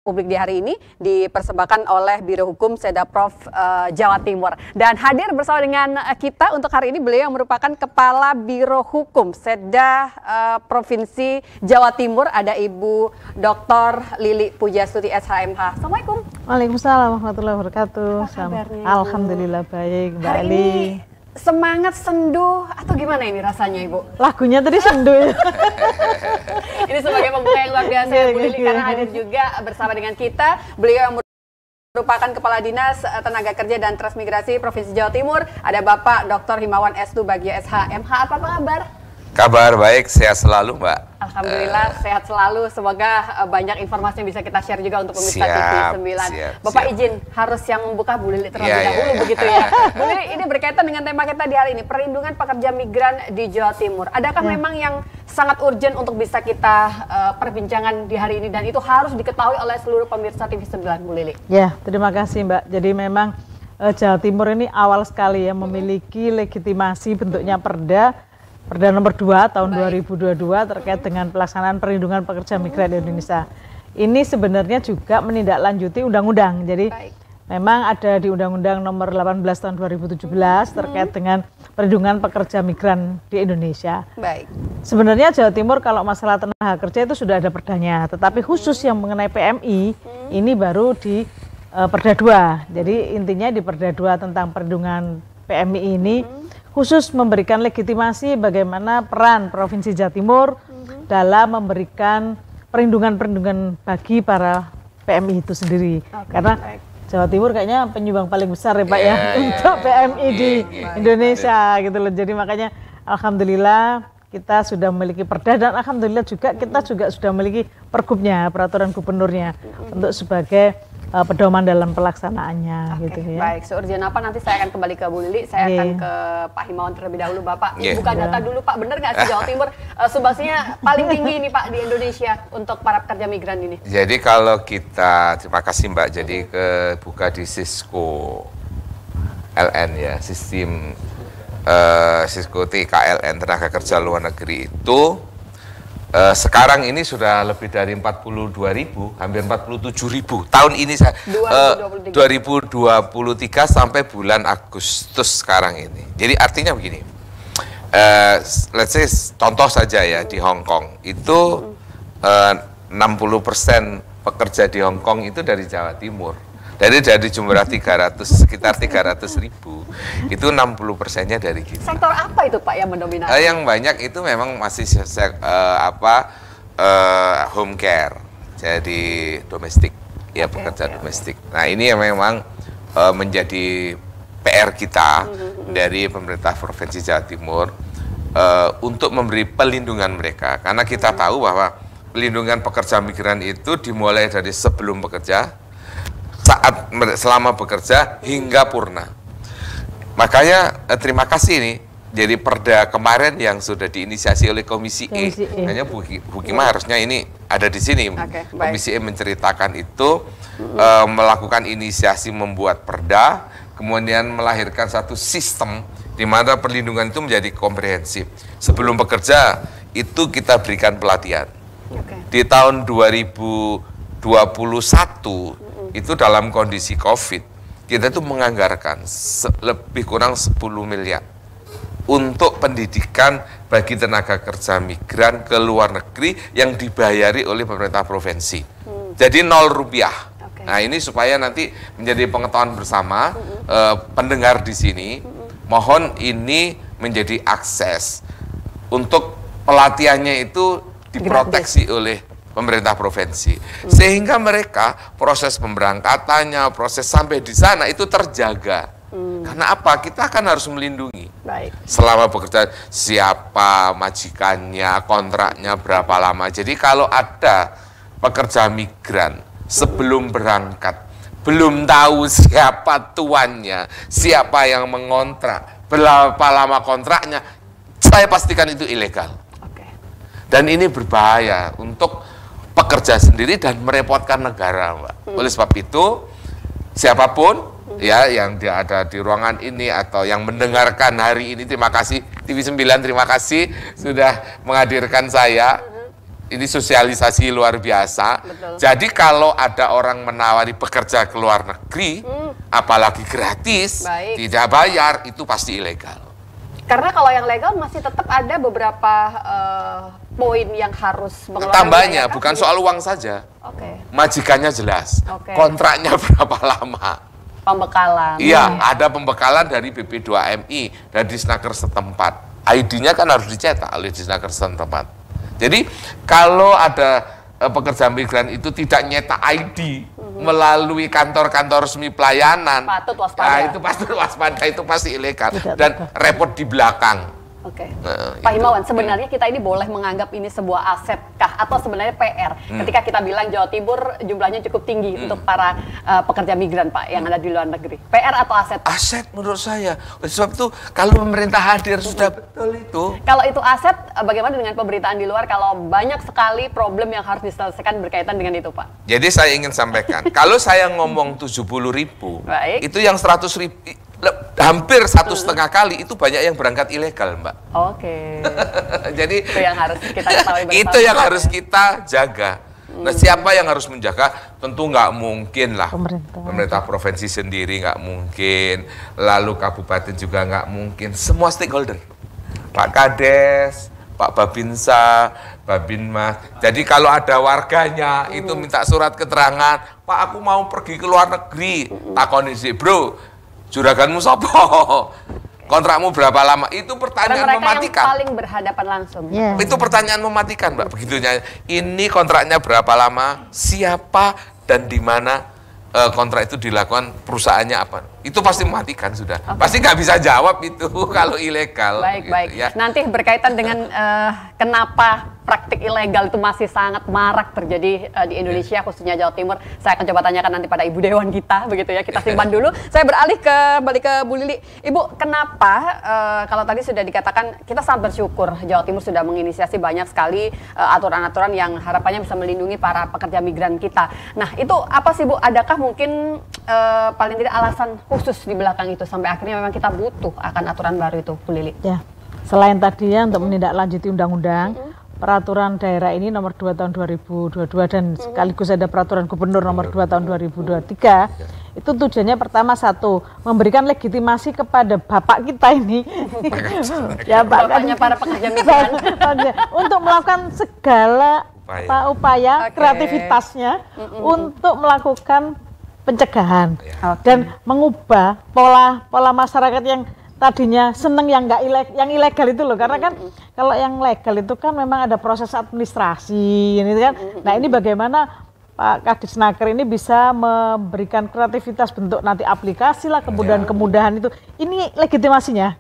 Publik di hari ini dipersembahkan oleh Biro Hukum Sedaprov Jawa Timur. Dan hadir bersama dengan kita untuk hari ini beliau yang merupakan Kepala Biro Hukum Seda Provinsi Jawa Timur, ada Ibu Dr. Lili Pujastuti SHMH. Assalamualaikum. Waalaikumsalam warahmatullahi wabarakatuh. Alhamdulillah baik, Mbak Eli. Semangat sendu atau gimana ini rasanya, Ibu? Lagunya tadi sendu ya. Ini sebagai pembuka yang luar biasa ya, Bu Lili, karena hadir juga bersama dengan kita. Beliau yang merupakan Kepala Dinas Tenaga Kerja dan Transmigrasi Provinsi Jawa Timur. Ada Bapak Dr. Himawan S. Bagio SHMH. Apa kabar? Kabar baik, sehat selalu, Mbak. Alhamdulillah sehat selalu. Semoga banyak informasi yang bisa kita share juga untuk pemirsa TV 9. Bapak izin harus yang membuka Bu Lili terlebih dahulu begitu ya. Bu Lili, ini berkaitan dengan tema kita di hari ini, perlindungan pekerja migran di Jawa Timur. Adakah memang yang sangat urgent untuk bisa kita perbincangan di hari ini dan itu harus diketahui oleh seluruh pemirsa TV 9, Bu Lili? Ya, terima kasih, Mbak. Jadi memang Jawa Timur ini awal sekali ya memiliki legitimasi bentuknya Perda nomor 2 tahun 2022 terkait dengan pelaksanaan perlindungan pekerja migran di Indonesia. Ini sebenarnya juga menindaklanjuti undang-undang. Jadi memang ada di Undang-Undang nomor 18 tahun 2017 terkait dengan perlindungan pekerja migran di Indonesia. Baik. Sebenarnya Jawa Timur kalau masalah tenaga kerja itu sudah ada perdanya, tetapi khusus yang mengenai PMI ini baru di Perda 2. Jadi intinya di Perda 2 tentang perlindungan PMI ini khusus memberikan legitimasi bagaimana peran Provinsi Jawa Timur dalam memberikan perlindungan-perlindungan bagi para PMI itu sendiri. Karena Jawa Timur kayaknya penyumbang paling besar ya Pak ya untuk PMI di Indonesia gitu loh. Jadi makanya alhamdulillah kita sudah memiliki perda dan alhamdulillah juga kita juga sudah memiliki pergubnya, peraturan gubernurnya untuk sebagai pedoman dalam pelaksanaannya gitu ya. Baik, seurgent apa nanti saya akan kembali ke Bu Lili, saya akan ke Pak Himawan terlebih dahulu. Bapak, buka data dulu Pak, benar nggak sih Jawa Timur sumbangsinya paling tinggi ini Pak di Indonesia untuk para pekerja migran ini? Jadi kalau kita, terima kasih Mbak, jadi buka di Cisco LN ya, sistem Cisco TKLN Tenaga Kerja Luar Negeri itu sekarang ini sudah lebih dari 42.000, hampir 47.000 tahun ini 2023 sampai bulan Agustus sekarang ini. Jadi artinya begini, let's say contoh saja ya di Hong Kong itu 60% pekerja di Hong Kong itu dari Jawa Timur. Dari jumlah sekitar 300.000, itu 60%-nya dari kita. Sektor apa itu Pak yang mendominasi? Yang banyak itu memang masih home care, jadi domestik, ya pekerja domestik. Nah ini yang memang menjadi PR kita dari pemerintah Provinsi Jawa Timur untuk memberi pelindungan mereka. Karena kita tahu bahwa pelindungan pekerja migran itu dimulai dari sebelum bekerja, selama bekerja hingga purna. Makanya terima kasih nih, jadi perda kemarin yang sudah diinisiasi oleh Komisi E. Hanya Bu Kima harusnya ini ada di sini. Komisi E menceritakan itu, melakukan inisiasi membuat perda, kemudian melahirkan satu sistem di mana perlindungan itu menjadi komprehensif. Sebelum bekerja itu kita berikan pelatihan. Di tahun 2021 itu dalam kondisi COVID, kita itu menganggarkan lebih kurang 10 miliar untuk pendidikan bagi tenaga kerja migran ke luar negeri yang dibayari oleh pemerintah provinsi. Jadi 0 rupiah. Nah ini supaya nanti menjadi pengetahuan bersama pendengar di sini, mohon ini menjadi akses untuk pelatihannya itu diproteksi oleh pemerintah provinsi, sehingga mereka proses pemberangkatannya, proses sampai di sana itu terjaga. Karena apa? Kita kan harus melindungi. Selama bekerja, siapa majikannya, kontraknya berapa lama. Jadi kalau ada pekerja migran sebelum berangkat, belum tahu siapa tuannya, siapa yang mengontrak, berapa lama kontraknya, saya pastikan itu ilegal. Dan ini berbahaya untuk pekerja sendiri dan merepotkan negara, Mbak. Oleh sebab itu, siapapun ya yang ada di ruangan ini atau yang mendengarkan hari ini, terima kasih TV 9, terima kasih sudah menghadirkan saya. ini sosialisasi luar biasa. Betul. Jadi kalau ada orang menawari pekerja ke luar negeri, apalagi gratis, tidak bayar, itu pasti ilegal. Karena kalau yang legal masih tetap ada beberapa poin yang harus mengeluarkan. Tambahnya bukan soal uang saja. Majikannya jelas. Kontraknya berapa lama? Pembekalan. Iya, ada pembekalan dari BP2MI dan Disnaker setempat. ID-nya kan harus dicetak oleh Disnaker setempat. Jadi kalau ada pekerja migran itu tidak nyetak ID melalui kantor-kantor resmi pelayanan, patut waspada. Itu pasti waspada, itu pasti ilegal dan repot di belakang. Pak Himawan, sebenarnya kita ini boleh menganggap ini sebuah aset kah atau sebenarnya PR? Ketika kita bilang Jawa Timur jumlahnya cukup tinggi untuk para pekerja migran, Pak, yang ada di luar negeri. PR atau aset? Aset menurut saya. Sebab itu kalau pemerintah hadir sudah betul itu. Kalau itu aset, bagaimana dengan pemberitaan di luar kalau banyak sekali problem yang harus diselesaikan berkaitan dengan itu, Pak? Jadi saya ingin sampaikan, kalau saya ngomong 70.000, itu yang 100.000 hampir 1,5 kali itu banyak yang berangkat ilegal, Mbak. Jadi itu yang harus kita ketahui bersama. Itu yang harus kita jaga. Nah, siapa yang harus menjaga? Tentu nggak mungkin lah. Pemerintah provinsi sendiri nggak mungkin. Lalu kabupaten juga nggak mungkin. Semua stakeholder. Pak Kades, Pak Babinsa, Babinmas. Jadi kalau ada warganya itu minta surat keterangan, Pak aku mau pergi ke luar negeri. Takoni sih, bro. Juraganmu sopo? Kontrakmu berapa lama? Itu pertanyaan mematikan. Yang paling berhadapan langsung. Itu pertanyaan mematikan, Mbak. Begitunya. Ini kontraknya berapa lama? Siapa dan di mana kontrak itu dilakukan? Perusahaannya apa? Itu pasti mematikan sudah. Pasti nggak bisa jawab itu kalau ilegal. Baik, gitu, baik. Ya. Nanti berkaitan dengan kenapa praktik ilegal itu masih sangat marak terjadi di Indonesia, khususnya Jawa Timur. Saya akan coba tanyakan nanti pada Ibu Dewan kita, begitu ya. Kita simpan dulu. Saya beralih balik ke Bu Lili. Ibu, kenapa kalau tadi sudah dikatakan kita sangat bersyukur Jawa Timur sudah menginisiasi banyak sekali aturan-aturan yang harapannya bisa melindungi para pekerja migran kita. Nah, itu apa sih Bu? Adakah mungkin paling tidak alasan khusus di belakang itu sampai akhirnya memang kita butuh akan aturan baru itu, Bu Lili? Ya, selain tadi ya untuk menindaklanjuti undang-undang, peraturan daerah ini nomor 2 tahun 2022 dan sekaligus ada peraturan gubernur nomor 2 tahun 2023, itu tujuannya pertama satu, memberikan legitimasi kepada bapak kita ini, ya bapaknya para pekerja migran, untuk melakukan segala upaya kreativitasnya untuk melakukan pencegahan dan mengubah pola masyarakat yang tadinya seneng yang ilegal itu loh, karena kan kalau yang legal itu kan memang ada proses administrasi ini kan. Nah, ini bagaimana Pak Kadisnaker ini bisa memberikan kreativitas bentuk nanti aplikasi lah, kemudahan itu. Ini legitimasinya.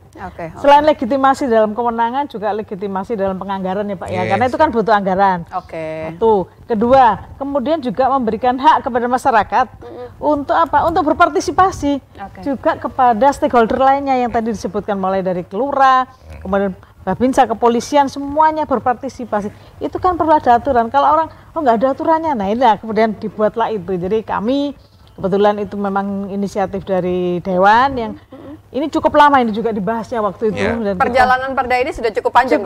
Selain legitimasi dalam kewenangan juga legitimasi dalam penganggaran ya Pak ya, karena itu kan butuh anggaran. Satu. Kedua, kemudian juga memberikan hak kepada masyarakat untuk apa? Untuk berpartisipasi juga kepada stakeholder lainnya yang tadi disebutkan, mulai dari kelurahan, kemudian Babinsa, kepolisian, semuanya berpartisipasi. Itu kan perlu ada aturan. Kalau orang nggak ada aturannya, nah inilah kemudian dibuatlah itu. Jadi kami kebetulan itu memang inisiatif dari Dewan yang ini cukup lama ini juga dibahasnya waktu itu. Dan perjalanan perda ini sudah cukup panjang.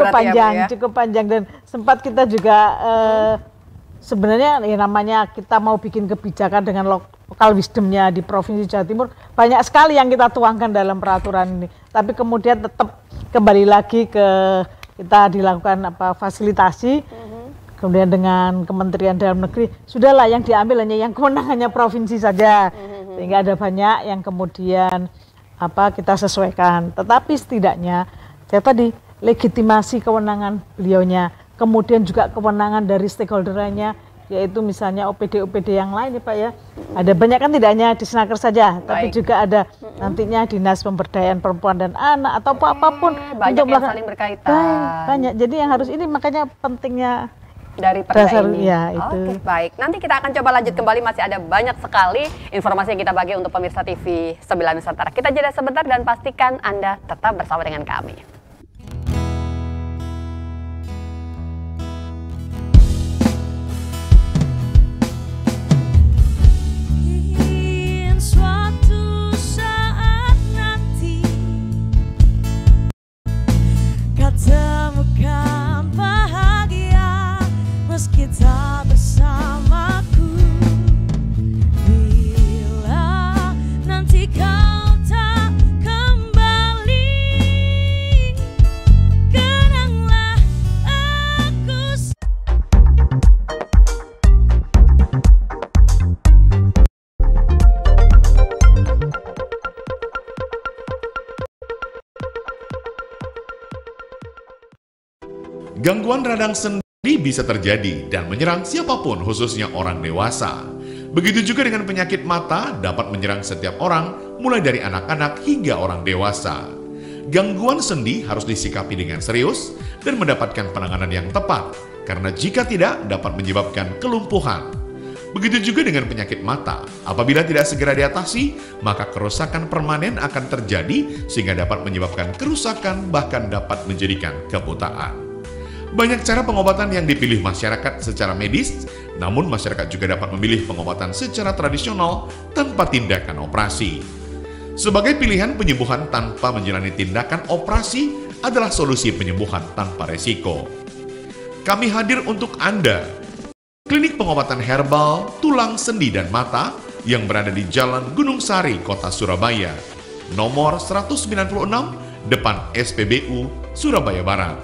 Cukup panjang dan sempat kita juga sebenarnya ya namanya kita mau bikin kebijakan dengan lokal wisdomnya di Provinsi Jawa Timur, banyak sekali yang kita tuangkan dalam peraturan ini. Tapi kemudian tetap kembali lagi ke kita dilakukan fasilitasi, kemudian dengan Kementerian Dalam Negeri, sudahlah yang diambil hanya yang kewenangannya provinsi saja, sehingga ada banyak yang kemudian kita sesuaikan. Tetapi setidaknya saya tadi legitimasi kewenangan beliaunya, kemudian juga kewenangan dari stakeholder lainnya, yaitu misalnya OPD yang lain ya Pak ya. Ada banyak kan, tidak hanya Disnaker saja, tapi juga ada nantinya Dinas Pemberdayaan Perempuan dan Anak atau apapun. Banyak yang saling berkaitan. Banyak, jadi yang harus ini makanya pentingnya dari perda ini. Ya, itu. Baik. Nanti kita akan coba lanjut kembali, masih ada banyak sekali informasi yang kita bagi untuk pemirsa TV 9 Nusantara. Kita jeda sebentar dan pastikan Anda tetap bersama dengan kami. Gangguan radang sendi bisa terjadi dan menyerang siapapun, khususnya orang dewasa. Begitu juga dengan penyakit mata dapat menyerang setiap orang, mulai dari anak-anak hingga orang dewasa. Gangguan sendi harus disikapi dengan serius dan mendapatkan penanganan yang tepat, karena jika tidak dapat menyebabkan kelumpuhan. Begitu juga dengan penyakit mata, apabila tidak segera diatasi, maka kerusakan permanen akan terjadi sehingga dapat menyebabkan kerusakan, bahkan dapat menjadikan kebutaan. Banyak cara pengobatan yang dipilih masyarakat secara medis, namun masyarakat juga dapat memilih pengobatan secara tradisional tanpa tindakan operasi. Sebagai pilihan penyembuhan tanpa menjalani tindakan operasi adalah solusi penyembuhan tanpa resiko. Kami hadir untuk Anda. Klinik pengobatan herbal, tulang, sendi, dan mata yang berada di Jalan Gunung Sari, Kota Surabaya. Nomor 196, depan SPBU, Surabaya Barat.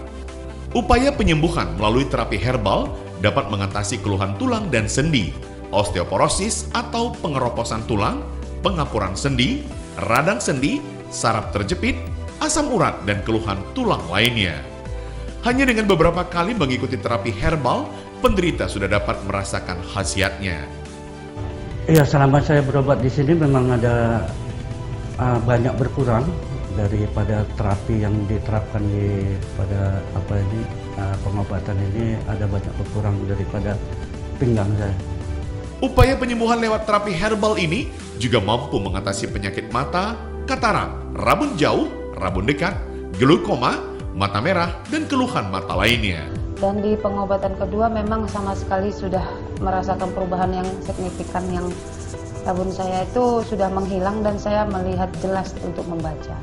Upaya penyembuhan melalui terapi herbal dapat mengatasi keluhan tulang dan sendi, osteoporosis atau pengeroposan tulang, pengapuran sendi, radang sendi, saraf terjepit, asam urat, dan keluhan tulang lainnya. Hanya dengan beberapa kali mengikuti terapi herbal, penderita sudah dapat merasakan khasiatnya. Iya, selama saya berobat di sini memang ada banyak berkurang daripada terapi yang diterapkan pada pengobatan ini, ada banyak berkurang daripada pinggang saya. Upaya penyembuhan lewat terapi herbal ini juga mampu mengatasi penyakit mata, katarak, rabun jauh, rabun dekat, glaukoma, mata merah, dan keluhan mata lainnya. Dan di pengobatan kedua memang sama sekali sudah merasakan perubahan yang signifikan, yang rabun saya itu sudah menghilang dan saya melihat jelas untuk membaca.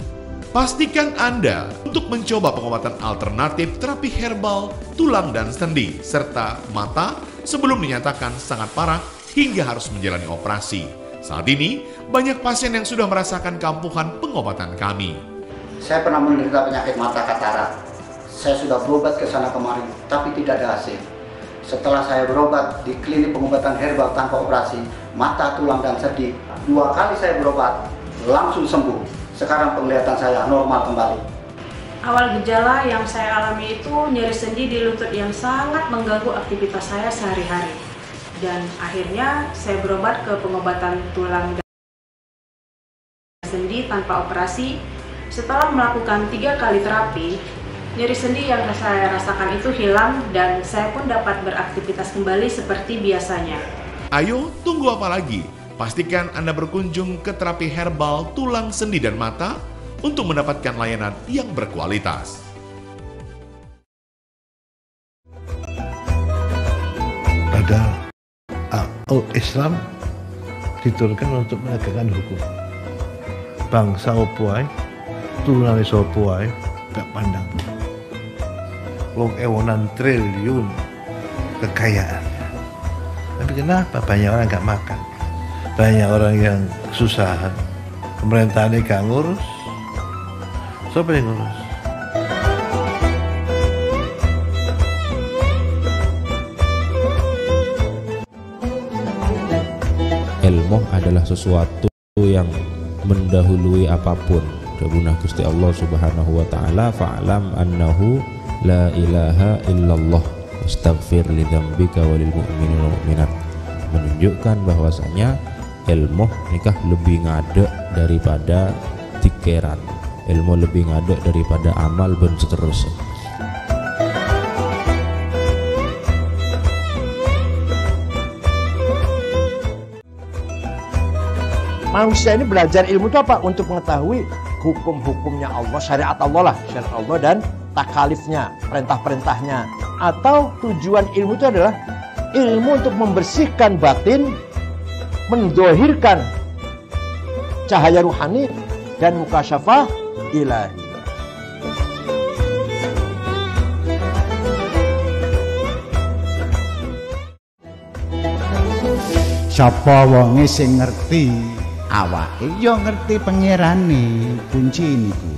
Pastikan Anda untuk mencoba pengobatan alternatif terapi herbal, tulang dan sendi, serta mata sebelum dinyatakan sangat parah hingga harus menjalani operasi. Saat ini, banyak pasien yang sudah merasakan kampuhan pengobatan kami. Saya pernah menderita penyakit mata katarak. Saya sudah berobat ke sana kemari, tapi tidak ada hasil. Setelah saya berobat di klinik pengobatan herbal tanpa operasi, mata, tulang, dan sendi, 2 kali saya berobat, langsung sembuh. Sekarang penglihatan saya normal kembali. Awal gejala yang saya alami itu nyeri sendi di lutut yang sangat mengganggu aktivitas saya sehari-hari. Dan akhirnya saya berobat ke pengobatan tulang dan sendi tanpa operasi. Setelah melakukan 3 kali terapi, nyeri sendi yang saya rasakan itu hilang dan saya pun dapat beraktivitas kembali seperti biasanya. Ayo, tunggu apa lagi? Pastikan Anda berkunjung ke terapi herbal tulang, sendi, dan mata untuk mendapatkan layanan yang berkualitas. Pada Islam diturunkan untuk menegakkan hukum. Bangsa opo ae, turunan opo ae, gak pandang. Wong ewonan triliun kekayaan. Tapi kenapa banyak orang gak makan? Banyak orang yang kesusahan. Pemerintahannya gak ngurus. Siapa yang ngurus? Ilmu adalah sesuatu yang mendahului apapun. Dawuh Gusti Allah Subhanahu wa taala, fa'lam annahu la ilaha illallah wastaghfir li dzambika walil mu'minina wal mu'minat. Menunjukkan bahwasanya ilmu nikah lebih ngadek daripada tikeran. Ilmu lebih ngadek daripada amal ben seterusnya. Manusia ini belajar ilmu itu apa? Untuk mengetahui hukum-hukumnya Allah, syariat Allah lah, syariat Allah dan takalifnya, perintah-perintahnya. Atau tujuan ilmu itu adalah ilmu untuk membersihkan batin, mendohirkan cahaya ruhani dan mukasyafah ilahi. Sapa wonge sing ngerti awake ya ngerti pangerane, kunci niku.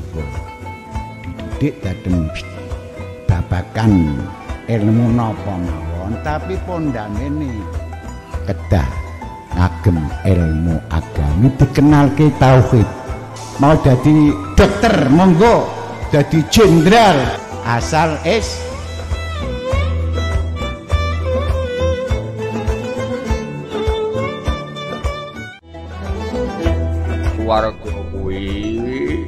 Dididik dateng babakan ilmu napa mawon, tapi pondamene kedah ngagem ilmu agami, dikenalke tauhid. Mau jadi dokter, monggo jadi jenderal, asal swarga kuwi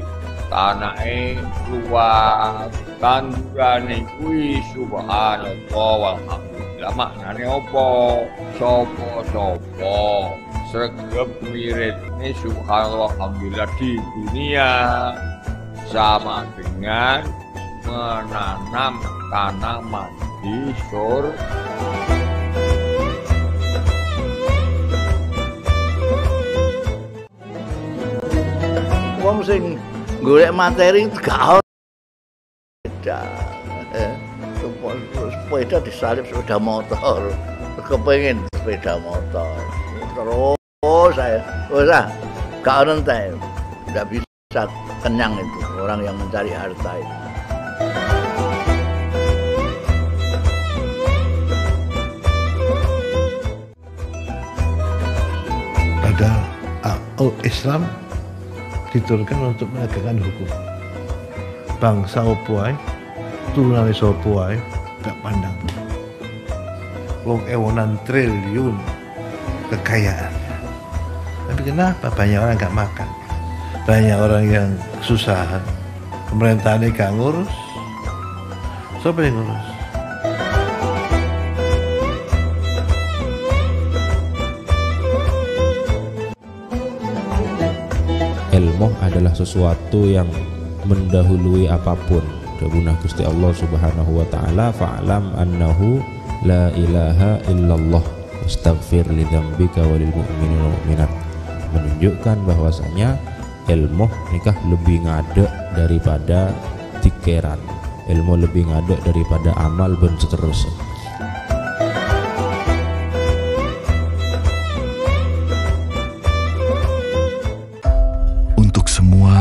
tanahe luas, tandurane kuwi subhanallah walhamdulillah. Maknane apa? Sopo-sopo sregep wiridne subhanallah alhamdulillah di dunia sama dengan menanam tanaman di surga. Wong sing golek materi gak sepeda disalip sepeda motor, kepengen sepeda motor terus saya gak rentai, nggak bisa kenyang itu orang yang mencari harta itu. Padahal Islam diturunkan untuk menegakkan hukum. Bangsa opo ae, turunane sapa ae, gak pandang. Wong ewonan triliun kekayaan. Tapi kenapa banyak orang gak makan? Banyak orang yang kesusahan. Pemerintahannya gak ngurus. Siapa yang ngurus? Ilmu adalah sesuatu yang mendahului apapun. Dawuh Gusti Allah Subhanahu wa taala, fa'lam annahu la ilaha illallah astaghfir li dzambika walil mu'minina wal mu'minat. Menunjukkan bahwasanya ilmu nikah lebih ngadek daripada tikeran. Ilmu lebih ngadek daripada amal ben seterusnya.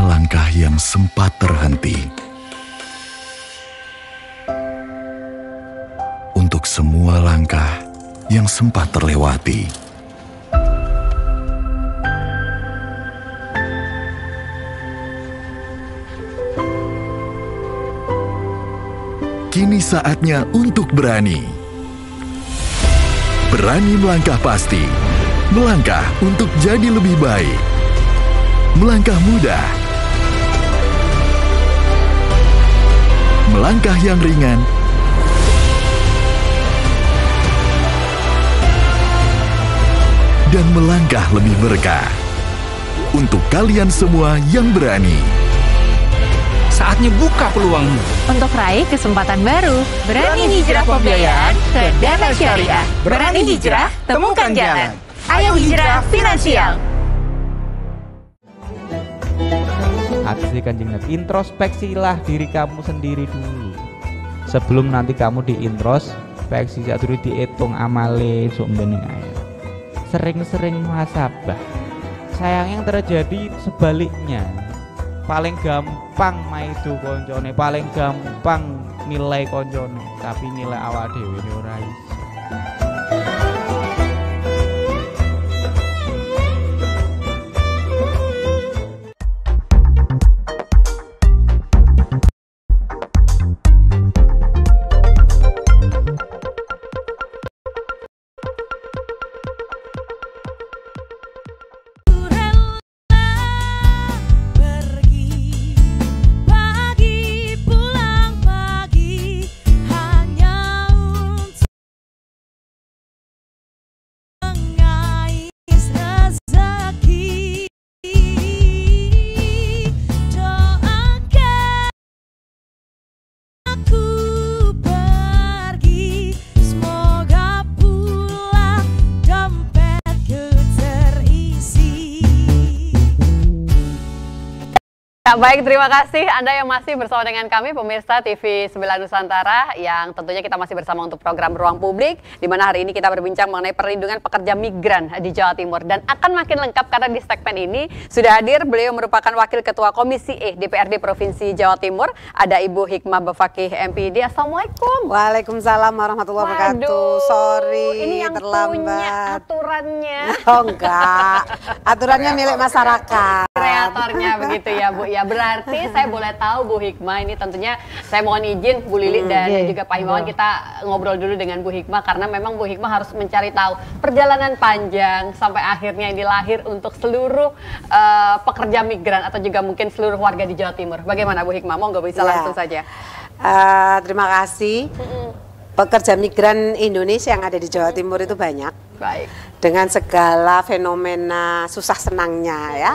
Langkah yang sempat terhenti, untuk semua langkah yang sempat terlewati, kini saatnya untuk berani. Berani melangkah pasti, melangkah untuk jadi lebih baik, melangkah mudah, melangkah yang ringan, dan melangkah lebih berkah. Untuk kalian semua yang berani, saatnya buka peluangmu untuk raih kesempatan baru. Berani hijrah pembiayaan ke Dana Syariah. Berani hijrah, temukan jalan. Ayo hijrah finansial. Aksi Kanjeng Nabi, introspeksilah diri kamu sendiri dulu sebelum nanti kamu diintrospeksi. Sadurunge diitung amale sok mbening ae. Sering-sering muhasabah. Sayang yang terjadi sebaliknya. Paling gampang maido koncone, paling gampang nilai koncone, tapi nilai awak dhewe ora iso. Baik, terima kasih Anda yang masih bersama dengan kami pemirsa TV 9 Nusantara, yang tentunya kita masih bersama untuk program Ruang Publik, di mana hari ini kita berbincang mengenai perlindungan pekerja migran di Jawa Timur, dan akan makin lengkap karena di segmen ini sudah hadir beliau merupakan Wakil Ketua Komisi E DPRD Provinsi Jawa Timur, ada Ibu Hikmah Befakih MPD. Assalamualaikum. Waalaikumsalam warahmatullahi wabarakatuh. Sorry, ini yang terlambat. Punya aturannya. Oh enggak, aturannya milik masyarakat. kreatornya begitu ya Bu ya. Berarti saya boleh tahu Bu Hikmah, ini tentunya saya mohon izin Bu Lili dan juga Pak Himawan kita ngobrol dulu dengan Bu Hikmah, karena memang Bu Hikmah harus mencari tahu perjalanan panjang sampai akhirnya ini lahir untuk seluruh pekerja migran atau juga mungkin seluruh warga di Jawa Timur. Bagaimana Bu Hikmah? Monggo bisa langsung saja. Terima kasih. Pekerja migran Indonesia yang ada di Jawa Timur itu banyak. Baik. Dengan segala fenomena susah senangnya ya.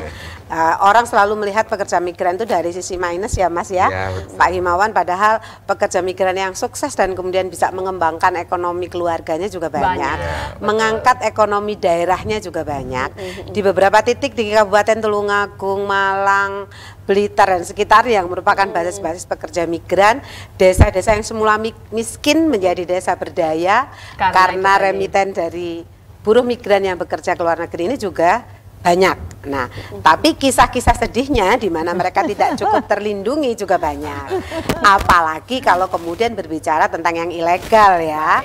Orang selalu melihat pekerja migran itu dari sisi minus ya Mas ya, Pak Himawan, padahal pekerja migran yang sukses dan kemudian bisa mengembangkan ekonomi keluarganya juga banyak, mengangkat ekonomi daerahnya juga banyak. Di beberapa titik di Kabupaten Tulungagung, Malang, Blitar dan sekitar yang merupakan basis-basis pekerja migran, desa-desa yang semula miskin menjadi desa berdaya karena remiten dari buruh migran yang bekerja ke luar negeri ini juga banyak. Nah, tapi kisah-kisah sedihnya di mana mereka tidak cukup terlindungi juga banyak. Apalagi kalau kemudian berbicara tentang yang ilegal ya.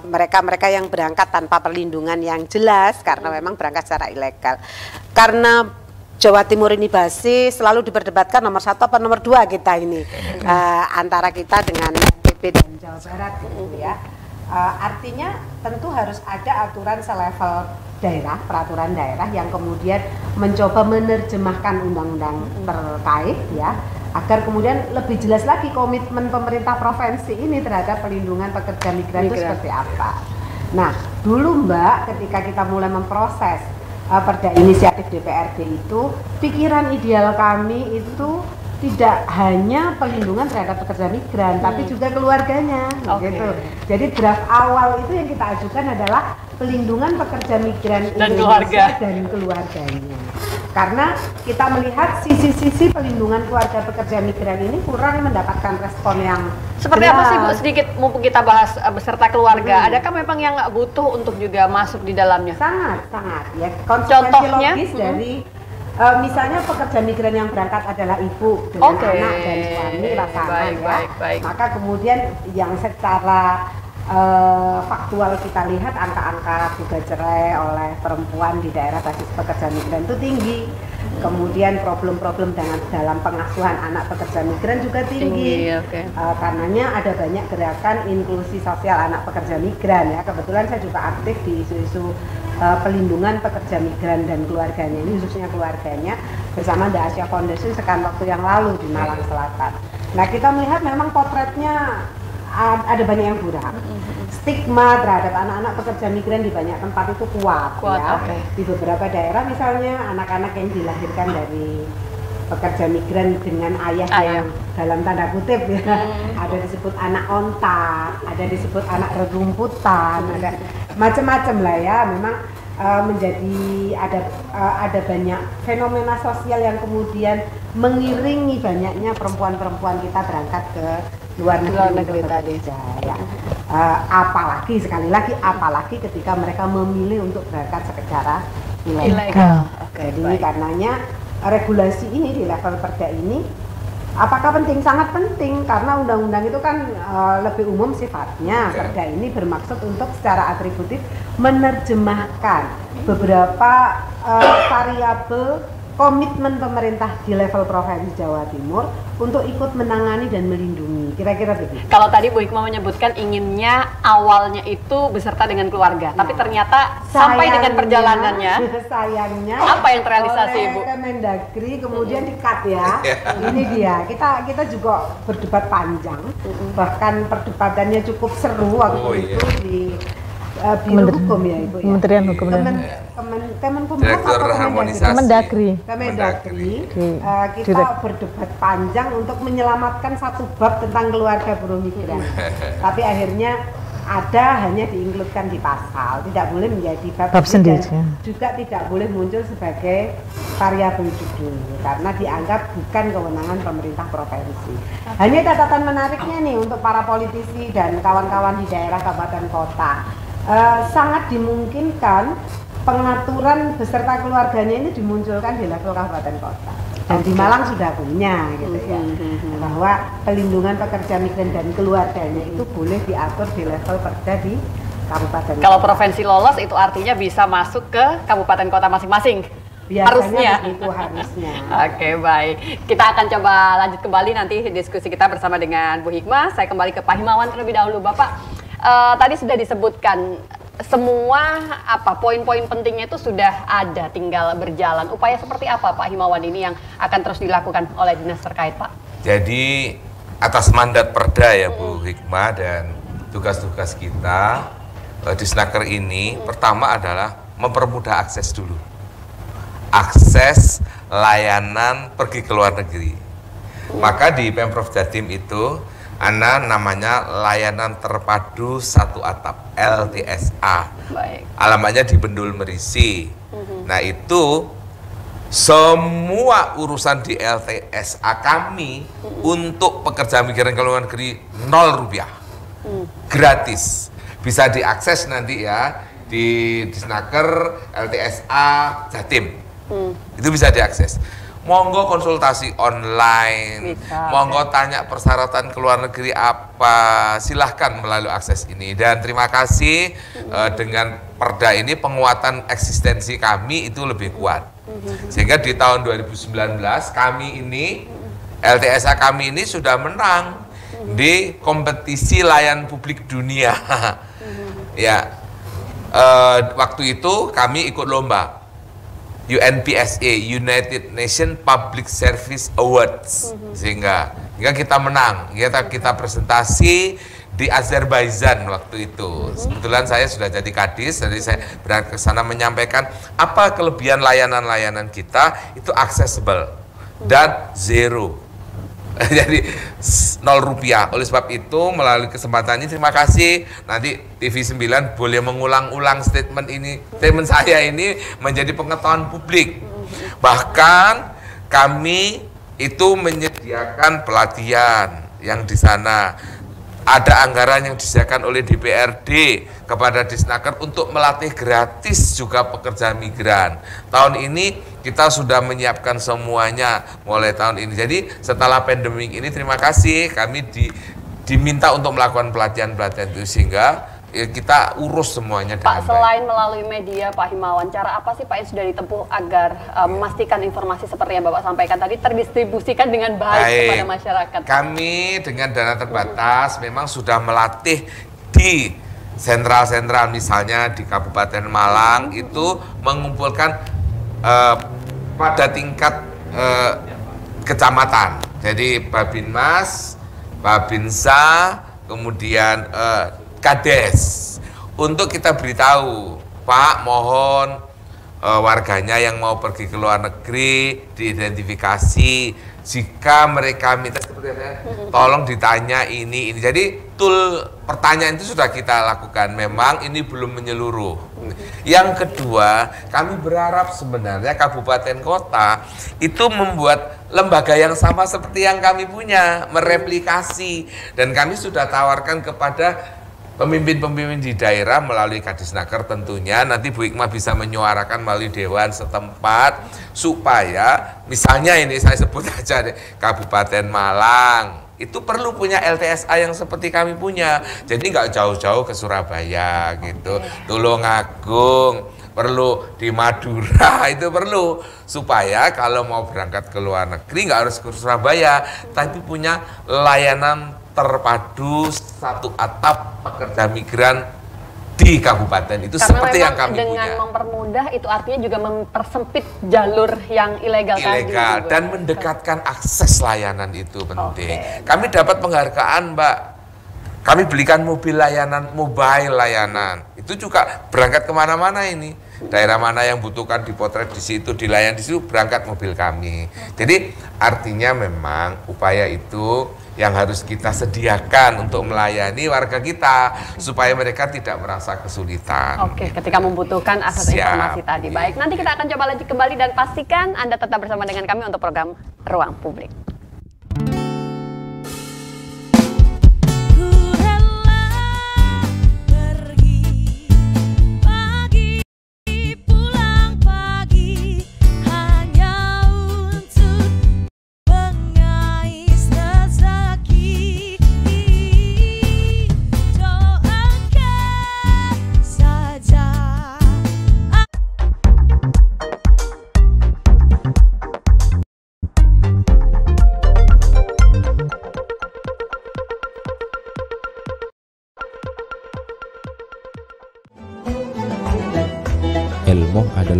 Mereka-mereka yang berangkat tanpa perlindungan yang jelas karena memang berangkat secara ilegal. Karena Jawa Timur ini basis selalu diperdebatkan nomor 1 apa nomor 2 kita ini. Antara kita dengan PP dan Jawa Barat gitu ya. Artinya tentu harus ada aturan selevel daerah, peraturan daerah yang kemudian mencoba menerjemahkan undang-undang terkait ya, agar kemudian lebih jelas lagi komitmen pemerintah provinsi ini terhadap pelindungan pekerja migran itu seperti apa. Nah, dulu Mbak, ketika kita mulai memproses perda inisiatif DPRD itu, pikiran ideal kami itu tidak hanya pelindungan terhadap pekerja migran, tapi juga keluarganya, gitu. Jadi draft awal itu yang kita ajukan adalah pelindungan pekerja migran dan Indonesia dan keluarganya. Karena kita melihat sisi-sisi pelindungan keluarga pekerja migran ini kurang mendapatkan respon yang seperti apa sih Bu? Sedikit mumpung kita bahas beserta keluarga. Adakah memang yang butuh untuk juga masuk di dalamnya? Sangat ya. Konsekuensi logis dari misalnya pekerja migran yang berangkat adalah ibu dengan anak dan suami pasangan ya. Maka kemudian yang secara faktual kita lihat angka-angka juga cerai oleh perempuan di daerah basis pekerja migran itu tinggi. Kemudian problem-problem dalam pengasuhan anak pekerja migran juga tinggi. Karenanya ada banyak gerakan inklusi sosial anak pekerja migran ya. Kebetulan saya juga aktif di isu-isu pelindungan pekerja migran dan keluarganya, ini khususnya keluarganya, bersama The Asia Foundation sekian waktu yang lalu di Malang Selatan. Nah, kita melihat memang potretnya ada banyak yang kurang. Stigma terhadap anak-anak pekerja migran di banyak tempat itu kuat ya. Di beberapa daerah misalnya anak-anak yang dilahirkan dari pekerja migran dengan ayah yang dalam tanda kutip ya, ada disebut anak onta, ada disebut anak rerumputan, ada macam-macam lah ya. Memang menjadi ada banyak fenomena sosial yang kemudian mengiringi banyaknya perempuan-perempuan kita berangkat ke luar negeri tadi ya. Apalagi sekali lagi apalagi ketika mereka memilih untuk berangkat secara ilegal. Jadi karenanya regulasi ini di level perda ini apakah penting? Sangat penting, karena undang-undang itu kan lebih umum sifatnya. Perda ini bermaksud untuk secara atributif menerjemahkan beberapa variabel komitmen pemerintah di level provinsi Jawa Timur untuk ikut menangani dan melindungi, kira-kira begitu. Kalau tadi Bu Hikmah menyebutkan inginnya awalnya itu beserta dengan keluarga, tapi ternyata sampai dengan perjalanannya sayangnya apa yang terrealisasi oleh Bu? Kemendagri kemudian di-cut ya. Ini dia, kita juga berdebat panjang, bahkan perdebatannya cukup seru waktu itu di Biro Hukum ya Ibu ya. Kementerian Hukum dan Direktur Harmonisasi Kemendagri. Kita berdebat panjang untuk menyelamatkan satu bab tentang keluarga buruh migran. Tapi akhirnya hanya diinkludkan di pasal, tidak boleh menjadi bab sendiri, juga tidak boleh muncul sebagai variabel judul karena dianggap bukan kewenangan pemerintah provinsi. Hanya catatan menariknya nih untuk para politisi dan kawan-kawan di daerah kabupaten kota, sangat dimungkinkan pengaturan beserta keluarganya ini dimunculkan di level kabupaten kota. Dan di Malang sudah punya gitu ya, bahwa pelindungan pekerja migran dan keluarganya itu boleh diatur di level perda di kabupaten. Kalau provinsi lolos itu artinya bisa masuk ke kabupaten kota masing-masing. Biasanya begitu harusnya. Oke, baik. Kita akan coba lanjut kembali nanti diskusi kita bersama dengan Bu Hikmah. Saya kembali ke Pak Himawan terlebih dahulu. Bapak, tadi sudah disebutkan semua poin-poin pentingnya itu sudah ada, tinggal berjalan. Upaya seperti apa Pak Himawan ini yang akan terus dilakukan oleh dinas terkait, Pak? Jadi atas mandat Perda ya Bu Hikmah dan tugas-tugas kita di Snaker ini pertama adalah mempermudah akses dulu. Akses layanan pergi ke luar negeri. Maka di Pemprov Jatim itu ada namanya layanan terpadu satu atap LTSA. Baik. Alamatnya di Bendul Merisi. Nah itu semua urusan di LTSA kami untuk pekerja migran ke luar negeri Rp0. Gratis. Bisa diakses nanti ya di Snaker LTSA Jatim. Itu bisa diakses. Monggo konsultasi online, monggo tanya persyaratan ke luar negeri apa, silahkan melalui akses ini. Dan terima kasih dengan Perda ini penguatan eksistensi kami itu lebih kuat. Sehingga di tahun 2019 kami ini, LTSA kami ini sudah menang di kompetisi layan publik dunia. Ya, waktu itu kami ikut lomba. UNPSA, United Nations Public Service Awards, sehingga kita menang, kita presentasi di Azerbaijan waktu itu. Kebetulan saya sudah jadi kadis, jadi saya berangkat ke sana menyampaikan apa kelebihan layanan-layanan kita itu accessible dan zero. Jadi Rp0. Oleh sebab itu melalui kesempatan ini terima kasih. Nanti TV 9 boleh mengulang-ulang statement saya ini menjadi pengetahuan publik. Bahkan kami itu menyediakan pelatihan yang di sana. Ada anggaran yang disediakan oleh DPRD kepada Disnaker untuk melatih gratis juga pekerja migran. Tahun ini kita sudah menyiapkan semuanya mulai tahun ini. Jadi setelah pandemi ini terima kasih kami diminta untuk melakukan pelatihan-pelatihan itu sehingga kita urus semuanya dengan Pak, selain melalui media, Pak Himawan, cara apa sih Pak yang sudah ditempuh agar memastikan informasi seperti yang Bapak sampaikan tadi terdistribusikan dengan baik kepada masyarakat? Kami dengan dana terbatas memang sudah melatih di sentral-sentral, misalnya di Kabupaten Malang itu mengumpulkan pada tingkat kecamatan. Jadi Babinmas, Babinsa, kemudian Kades, untuk kita beritahu, Pak, mohon warganya yang mau pergi ke luar negeri diidentifikasi. Jika mereka minta seperti apa, tolong ditanya ini. Jadi tool pertanyaan itu sudah kita lakukan. Memang ini belum menyeluruh. Yang kedua, kami berharap sebenarnya kabupaten kota itu membuat lembaga yang sama seperti yang kami punya, mereplikasi. Dan kami sudah tawarkan kepada pemimpin-pemimpin di daerah melalui Kadisnaker tentunya nanti Bu Hikmah bisa menyuarakan melalui dewan setempat supaya misalnya ini saya sebut aja deh, Kabupaten Malang itu perlu punya LTSA yang seperti kami punya, jadi nggak jauh-jauh ke Surabaya gitu, Tulungagung, perlu di Madura itu perlu supaya kalau mau berangkat ke luar negeri nggak harus ke Surabaya tapi punya layanan terpadu satu atap pekerja migran di kabupaten itu. Karena seperti yang kami dengan punya. Mempermudah itu artinya juga mempersempit jalur yang ilegal tadi dan mendekatkan akses layanan itu penting. Kami dapat penghargaan, Mbak. Kami belikan mobil layanan, mobile layanan. Itu juga berangkat kemana-mana ini. Daerah mana yang butuhkan dipotret di situ, dilayani di situ, berangkat mobil kami. Jadi artinya memang upaya itu yang harus kita sediakan untuk melayani warga kita supaya mereka tidak merasa kesulitan. Oke, ketika membutuhkan akses informasi tadi. Baik, nanti kita akan coba lanjut kembali dan pastikan Anda tetap bersama dengan kami untuk program Ruang Publik.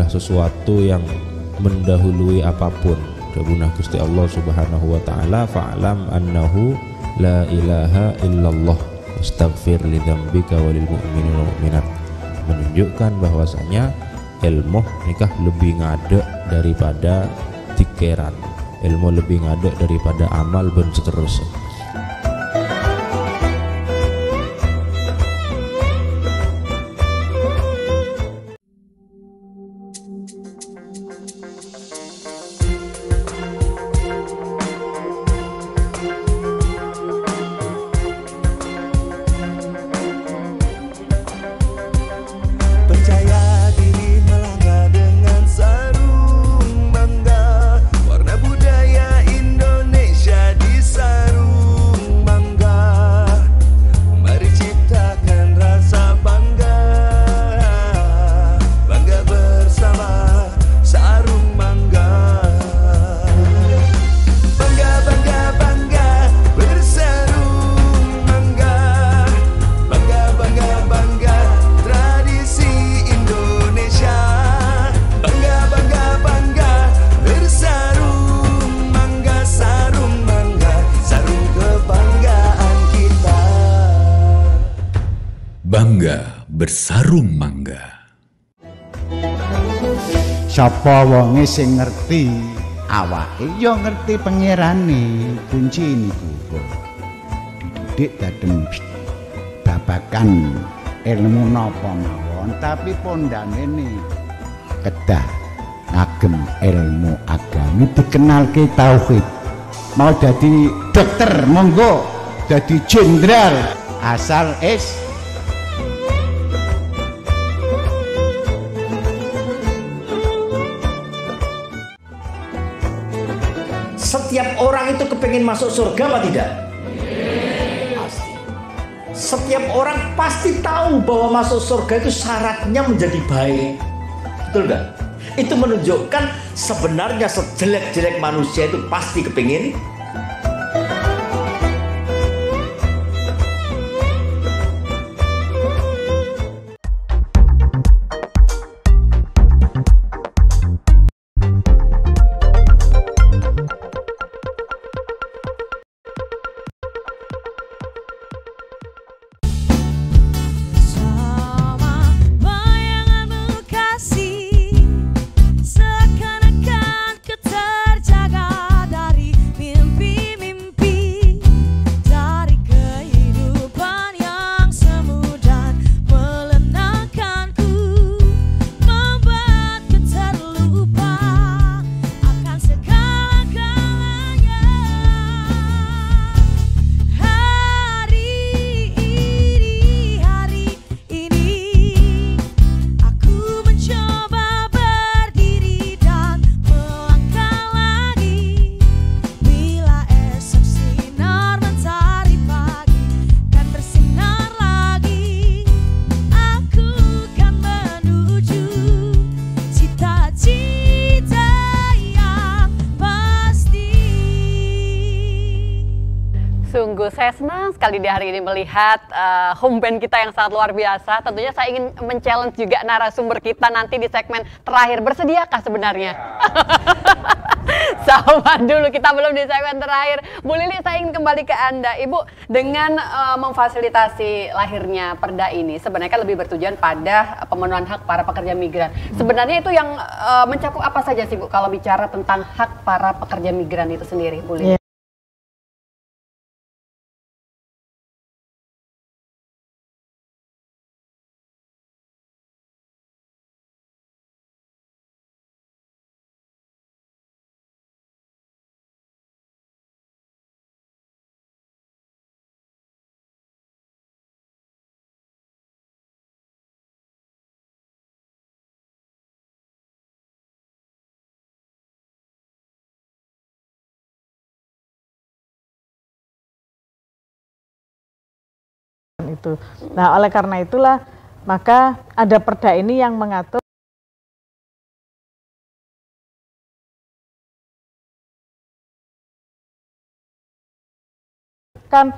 adalah sesuatu yang mendahului apapun. Dawuh Gusti Allah Subhanahu wa taala, fa'lam annahu la ilaha illallah wastaghfir li dzambika walil mu'minina wal mu'minat. Menunjukkan bahwasanya ilmu nikah lebih ngadek daripada tikiran, ilmu lebih ngadek daripada amal dan seterusnya. Bersarung mangga. Sapa wonge sing ngerti awake ya ngerti pangerane. Kunci niku didik dateng babakan ilmu napa mawon, tapi pondamene kedah ngagem ilmu agami, dikenalke tauhid. Mau jadi dokter monggo, jadi jenderal asal Setiap orang itu kepengen masuk surga apa tidak? Pasti. Setiap orang pasti tahu bahwa masuk surga itu syaratnya menjadi baik. Betul nggak? Itu menunjukkan sebenarnya sejelek-jelek manusia itu pasti kepengen Saya senang sekali di hari ini melihat home band kita yang sangat luar biasa. Tentunya saya ingin men-challenge juga narasumber kita nanti di segmen terakhir. Bersediakah sebenarnya? Sama dulu, kita belum di segmen terakhir. Bu Lili, saya ingin kembali ke Anda. Ibu, dengan memfasilitasi lahirnya Perda ini sebenarnya kan lebih bertujuan pada pemenuhan hak para pekerja migran. Sebenarnya itu yang mencakup apa saja sih Bu kalau bicara tentang hak para pekerja migran itu sendiri, Bu Lili? Itu. Nah, oleh karena itulah maka ada perda ini yang mengatur kan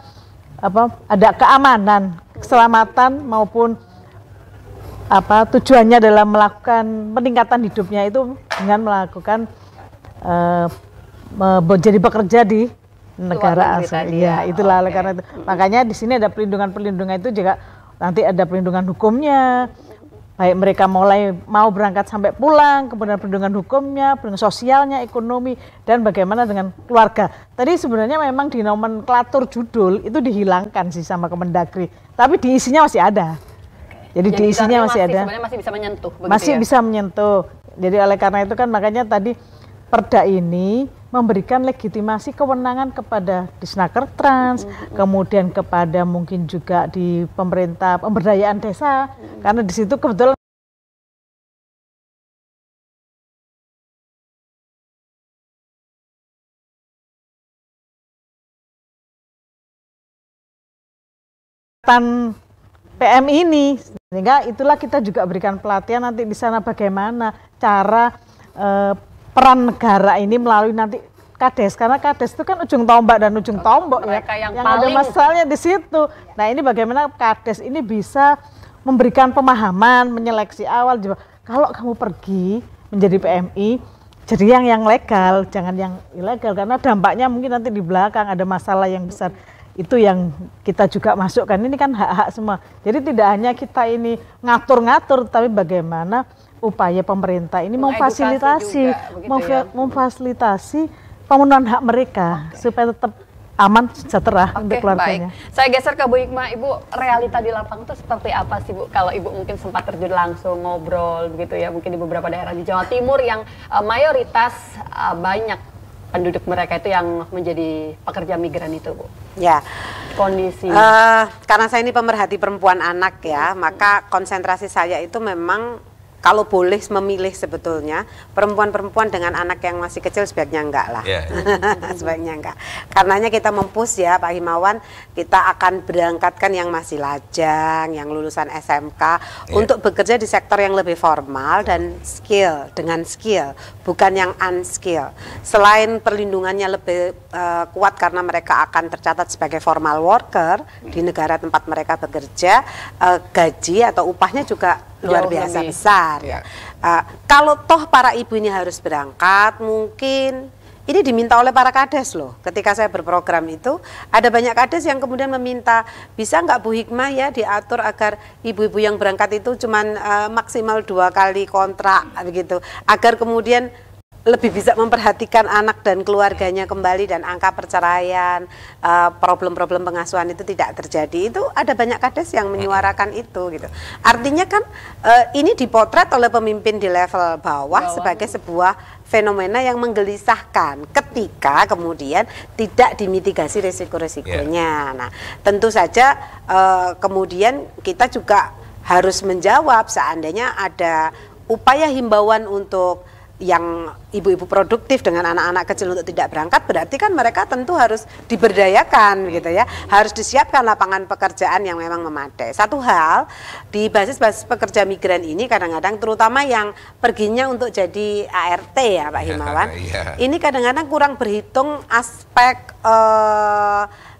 ada keamanan, keselamatan maupun tujuannya adalah melakukan peningkatan hidupnya itu dengan melakukan jadi bekerja di negara asal. Iya, itulah karena itu. Makanya di sini ada perlindungan itu juga nanti ada perlindungan hukumnya. Baik mereka mau berangkat sampai pulang, kemudian perlindungan hukumnya, perlindungan sosialnya, ekonomi, dan bagaimana dengan keluarga. Tadi sebenarnya memang di nomenklatur judul itu dihilangkan sih sama Kemendagri, tapi di isinya masih ada. Jadi di isinya masih ada. Sebenarnya masih bisa menyentuh. Masih bisa menyentuh. Jadi oleh karena itu kan makanya tadi Perda ini memberikan legitimasi kewenangan kepada Disnaker Trans, kemudian kepada mungkin juga di pemerintah pemberdayaan desa, karena di situ kebetulan PM ini, sehingga itulah kita juga berikan pelatihan nanti di sana bagaimana cara peran negara ini melalui nanti Kades, karena Kades itu kan ujung tombak dan ujung tombak ya, yang ada masalahnya di situ. Nah ini bagaimana Kades ini bisa memberikan pemahaman, menyeleksi awal juga. Kalau kamu pergi menjadi PMI, jadi yang legal, jangan yang ilegal, karena dampaknya mungkin nanti di belakang ada masalah yang besar. Itu yang kita juga masukkan, ini kan hak-hak semua. Jadi tidak hanya kita ini ngatur-ngatur, tapi bagaimana upaya pemerintah ini memfasilitasi memfasilitasi pemenuhan hak mereka supaya tetap aman sejahtera untuk keluarganya. Baik. Saya geser ke Bu Hikmah. Ibu, realita di lapangan itu seperti apa sih Bu? Kalau Ibu mungkin sempat terjun langsung ngobrol begitu ya, mungkin di beberapa daerah di Jawa Timur yang mayoritas banyak penduduk mereka itu yang menjadi pekerja migran itu, Bu. Ya, kondisi. Karena saya ini pemerhati perempuan anak ya, maka konsentrasi saya itu memang kalau boleh memilih sebetulnya perempuan-perempuan dengan anak yang masih kecil sebaiknya enggak lah, sebaiknya enggak. Karenanya kita mempush ya Pak Himawan, kita akan berangkatkan yang masih lajang, yang lulusan SMK untuk bekerja di sektor yang lebih formal dan skill, dengan skill, bukan yang unskill. Selain perlindungannya lebih kuat karena mereka akan tercatat sebagai formal worker di negara tempat mereka bekerja, gaji atau upahnya juga luar biasa besar ya. Kalau toh para ibu ini harus berangkat, mungkin ini diminta oleh para kades loh. Ketika saya berprogram itu ada banyak kades yang kemudian meminta, bisa nggak Bu Hikmah ya diatur agar ibu-ibu yang berangkat itu cuman maksimal 2 kali kontrak begitu, agar kemudian lebih bisa memperhatikan anak dan keluarganya kembali dan angka perceraian, problem-problem pengasuhan itu tidak terjadi. Itu ada banyak kades yang menyuarakan itu gitu. Artinya kan ini dipotret oleh pemimpin di level bawah sebagai sebuah fenomena yang menggelisahkan ketika kemudian tidak dimitigasi risiko-risikonya. Nah, tentu saja kemudian kita juga harus menjawab seandainya ada upaya himbauan untuk yang ibu-ibu produktif dengan anak-anak kecil untuk tidak berangkat, berarti kan mereka tentu harus diberdayakan gitu ya, harus disiapkan lapangan pekerjaan yang memang memadai. Satu hal, di basis-basis pekerja migran ini kadang-kadang terutama yang perginya untuk jadi ART ya Pak Himawan, ini kadang-kadang kurang berhitung aspek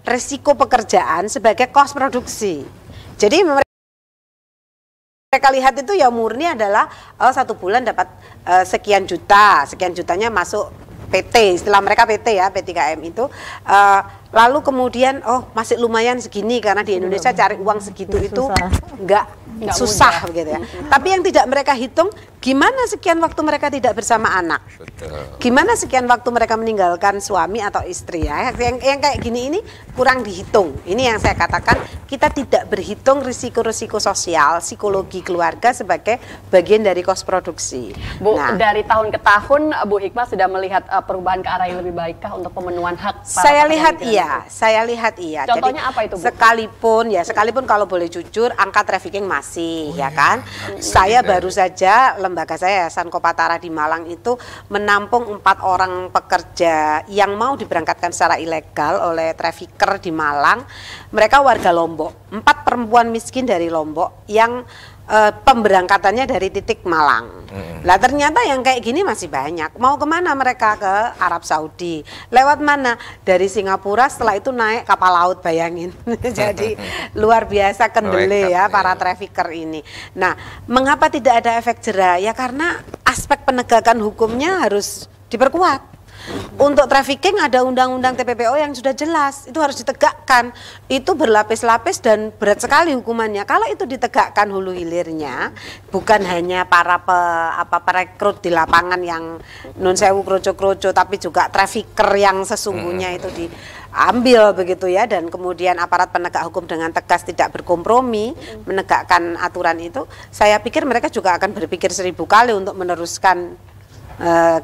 risiko pekerjaan sebagai kos produksi. Jadi mereka lihat itu ya murni adalah 1 bulan dapat sekian juta, sekian jutanya masuk PT, istilah mereka PT ya, P3M itu. Lalu kemudian masih lumayan segini karena di Indonesia cari uang segitu itu enggak susah begitu ya. Tapi yang tidak mereka hitung, gimana sekian waktu mereka tidak bersama anak, gimana sekian waktu mereka meninggalkan suami atau istri ya. Yang kayak gini ini kurang dihitung. Ini yang saya katakan, kita tidak berhitung risiko-risiko sosial, psikologi keluarga sebagai bagian dari kos produksi. Bu, dari tahun ke tahun Bu Hikmah sudah melihat perubahan ke arah yang lebih baikkah untuk pemenuhan hak para saya lihat iya, saya lihat iya. Contohnya jadi, apa itu, Bu? Sekalipun kalau boleh jujur angka trafficking masih ya kan. Saya baru saja, lembaga saya Yayasan Kopatara di Malang itu menampung 4 orang pekerja yang mau diberangkatkan secara ilegal oleh trafficker di Malang. Mereka warga Lombok, 4 perempuan miskin dari Lombok yang pemberangkatannya dari titik Malang. Lah ternyata yang kayak gini masih banyak. Mau kemana mereka? Ke Arab Saudi. Lewat mana? Dari Singapura, setelah itu naik kapal laut, bayangin. Jadi luar biasa kendele ya para trafficker ini. Nah, mengapa tidak ada efek jera? Ya karena aspek penegakan hukumnya harus diperkuat. Untuk trafficking ada undang-undang TPPO yang sudah jelas, itu harus ditegakkan. Itu berlapis-lapis dan berat sekali hukumannya. Kalau itu ditegakkan hulu hilirnya, bukan hanya para perekrut di lapangan yang nun sewu kroco-kroco, tapi juga trafficker yang sesungguhnya itu diambil begitu ya, dan kemudian aparat penegak hukum dengan tegas tidak berkompromi menegakkan aturan itu, saya pikir mereka juga akan berpikir 1000 kali untuk meneruskan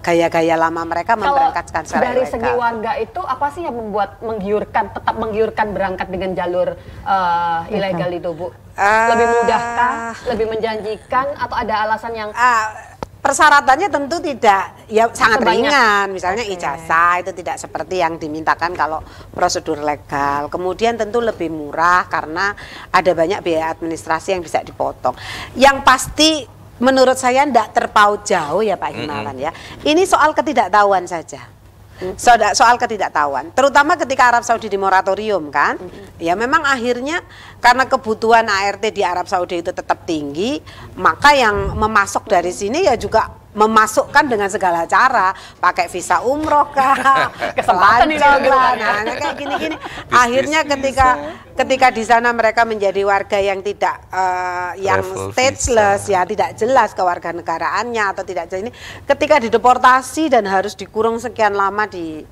gaya-gaya lama mereka memberangkatkan secara dari ilegal. Segi warga itu apa sih yang membuat tetap menggiurkan berangkat dengan jalur ilegal itu, Bu? Lebih mudahkah, lebih menjanjikan, atau ada alasan yang persyaratannya tentu tidak, ya sangat ringan, misalnya ijazah itu tidak seperti yang dimintakan kalau prosedur legal. Kemudian tentu lebih murah karena ada banyak biaya administrasi yang bisa dipotong. Yang pasti menurut saya tidak terpaut jauh ya Pak Himawan ya. Ini soal ketidaktahuan saja. Soal ketidaktahuan, terutama ketika Arab Saudi di moratorium kan, ya memang akhirnya karena kebutuhan ART di Arab Saudi itu tetap tinggi, maka yang memasok dari sini ya juga memasukkan dengan segala cara, pakai visa umroh kah, kesempatan nah kayak gini-gini. Akhirnya ketika di sana mereka menjadi warga yang tidak yang stateless ya, tidak jelas kewarganegaraannya atau tidak jelas ini, ketika dideportasi dan harus dikurung sekian lama di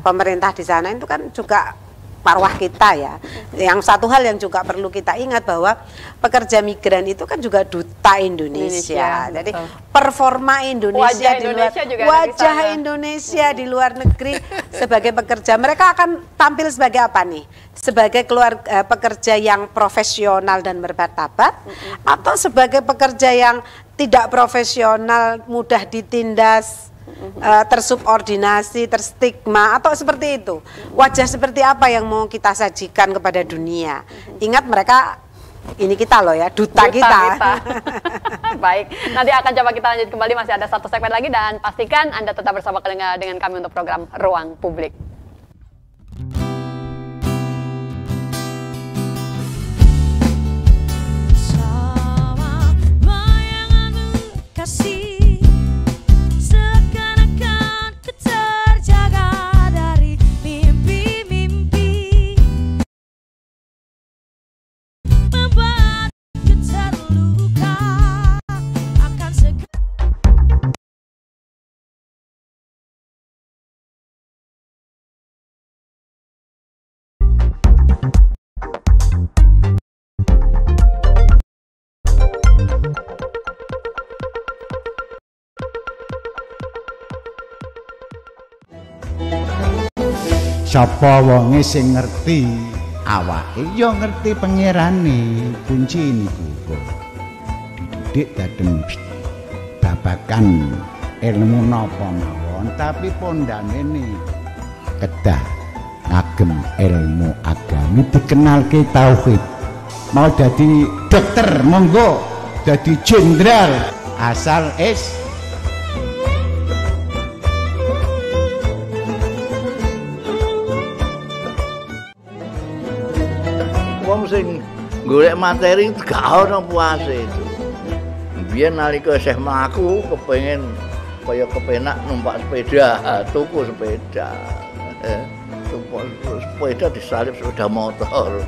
pemerintah di sana, itu kan juga marwah kita ya. Yang satu hal yang juga perlu kita ingat bahwa pekerja migran itu kan juga duta Indonesia. Jadi performa Indonesia wajah Indonesia di luar negeri sebagai pekerja, mereka akan tampil sebagai apa nih? Sebagai pekerja yang profesional dan bermartabat, atau sebagai pekerja yang tidak profesional, mudah ditindas, tersubordinasi, terstigma, atau seperti itu. Wajah seperti apa yang mau kita sajikan kepada dunia? Ingat, mereka ini kita loh ya, duta kita. Baik, nanti akan coba kita lanjut kembali, masih ada satu segmen lagi, dan pastikan Anda tetap bersama dengan kami untuk program Ruang Publik. Sama bayanganmu kasih, sapa wonge sing ngerti awake ya ngerti pangerane. Kunci niku didik dadem babakan ilmu napa mawon, tapi pondamene kedah ngagem ilmu agami, dikenalke tauhid. Mau jadi dokter monggo, jadi jenderal asal sing golek materi gak ono puase itu. Biyen nalika isih mlaku kepengin kaya kepenak numpak sepeda, tuku sepeda. Tuku sepeda disalip sepeda motor.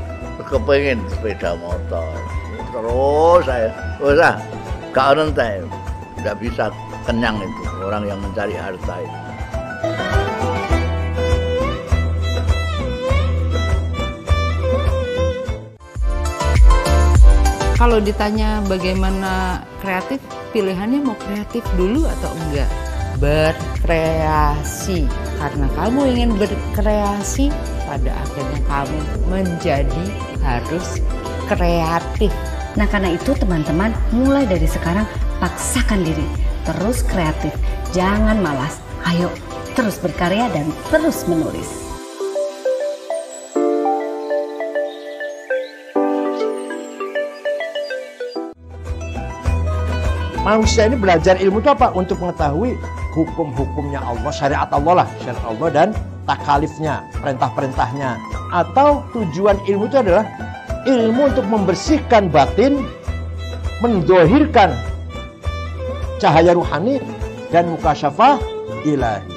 Kepengin sepeda motor. Terus saya, gak ono entek. Enggak bisa kenyang itu orang yang mencari harta itu. Kalau ditanya bagaimana kreatif, pilihannya mau kreatif dulu atau enggak? Berkreasi. Karena kamu ingin berkreasi, pada akhirnya kamu menjadi harus kreatif. Nah, karena itu teman-teman, mulai dari sekarang paksakan diri, terus kreatif, jangan malas. Ayo, terus berkarya dan terus menulis. Manusia ini belajar ilmu itu apa? Untuk mengetahui hukum-hukumnya Allah, syariat Allah lah, syariat Allah dan takalifnya, perintah-perintahnya. Atau tujuan ilmu itu adalah ilmu untuk membersihkan batin, mendohirkan cahaya ruhani dan mukasyafah ilahi.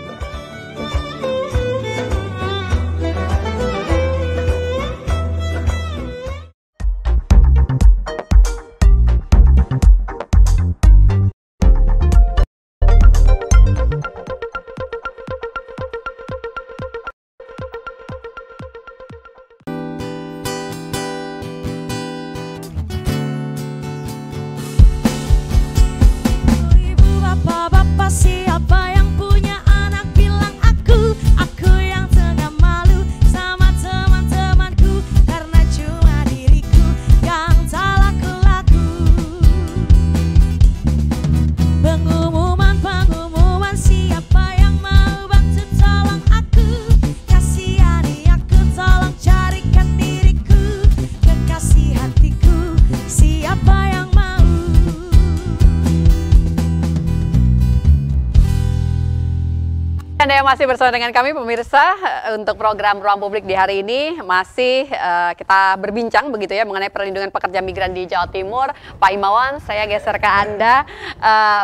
Bapak-bapak siapa yang punya anak bilang aku yang tengah malu sama teman-temanku karena cuma diriku yang tak laku-laku. Pengumuman siapa yang mau bantu tolong aku, kasihani aku, tolong carikan diriku kekasih hatiku, siapa yang mau. Anda yang masih bersama dengan kami pemirsa untuk program Ruang Publik di hari ini masih kita berbincang begitu ya mengenai perlindungan pekerja migran di Jawa Timur. Pak Imawan, saya geser ke Anda.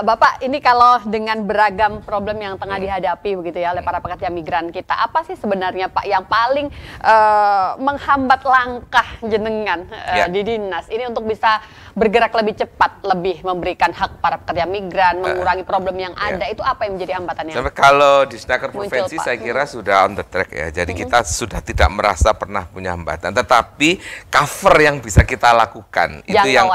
Bapak, ini kalau dengan beragam problem yang tengah dihadapi begitu ya oleh para pekerja migran kita, apa sih sebenarnya Pak yang paling menghambat langkah jenengan di dinas ini untuk bisa bergerak lebih cepat, lebih memberikan hak para pekerja migran, mengurangi problem yang ada, itu apa yang menjadi hambatannya? Sampai kalau di Disnaker Provinsi saya kira sudah on the track ya. Jadi kita sudah tidak merasa pernah punya hambatan, tetapi cover yang bisa kita lakukan itu yang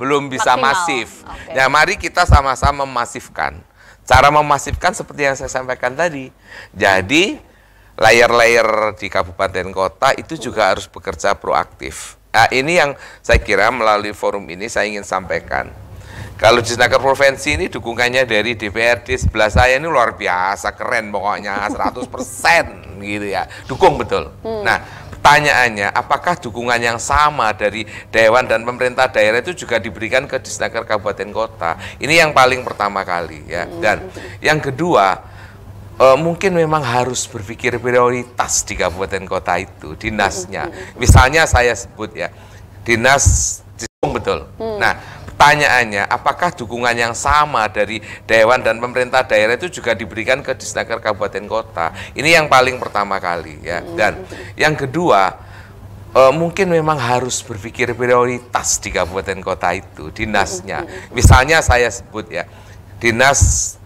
belum bisa masif. Ya, mari kita sama-sama memasifkan. Cara memasifkan seperti yang saya sampaikan tadi. Jadi layer-layer di kabupaten kota itu juga harus bekerja proaktif. Nah, ini yang saya kira melalui forum ini saya ingin sampaikan. Kalau di Disnaker Provinsi ini dukungannya dari DPRD sebelah saya ini luar biasa, keren pokoknya 100% gitu ya, dukung betul. Nah, pertanyaannya apakah dukungan yang sama dari Dewan dan pemerintah daerah itu juga diberikan ke Disnaker Kabupaten Kota? Ini yang paling pertama kali ya. Dan yang kedua, mungkin memang harus berpikir prioritas di kabupaten kota itu, dinasnya. Misalnya saya sebut ya, dinas dukung betul. Nah, pertanyaannya, apakah dukungan yang sama dari Dewan dan pemerintah daerah itu juga diberikan ke Disnaker Kabupaten Kota? Ini yang paling pertama kali ya. Dan yang kedua, mungkin memang harus berpikir prioritas di kabupaten kota itu, dinasnya. Misalnya saya sebut ya, dinas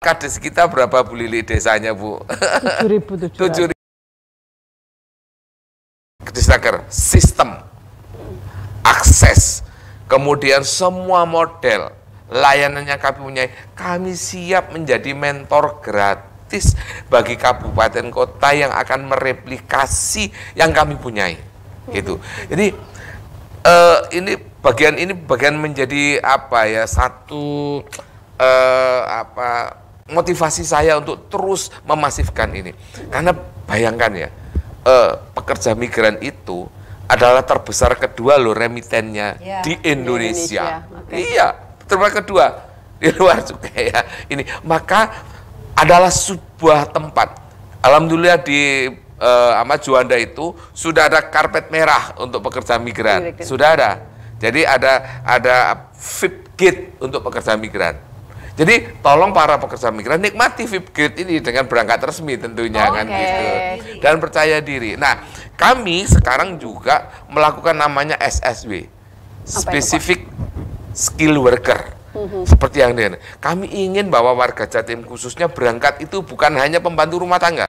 Kades kita berapa Bu Lili desanya Bu? 7.000. Disnaker, sistem, akses, kemudian semua model, layanan yang kami punya, kami siap menjadi mentor gratis bagi kabupaten kota yang akan mereplikasi yang kami punyai. Gitu. Jadi ini bagian menjadi apa ya, satu motivasi saya untuk terus memasifkan ini. Karena bayangkan ya, pekerja migran itu adalah terbesar kedua loh remitennya di Indonesia. Iya, terbesar kedua di luar juga ya. Ini maka adalah sebuah tempat. Alhamdulillah di Ahmad Juanda itu sudah ada karpet merah untuk pekerja migran. Sudah ada. Jadi ada VIP gate untuk pekerja migran. Jadi tolong para pekerja migran nikmati VIP gate ini dengan berangkat resmi tentunya kan gitu. Dan percaya diri. Nah, kami sekarang juga melakukan namanya SSW. Specific Skill Worker. Seperti yang ini. Kami ingin bahwa warga Jatim khususnya berangkat itu bukan hanya pembantu rumah tangga.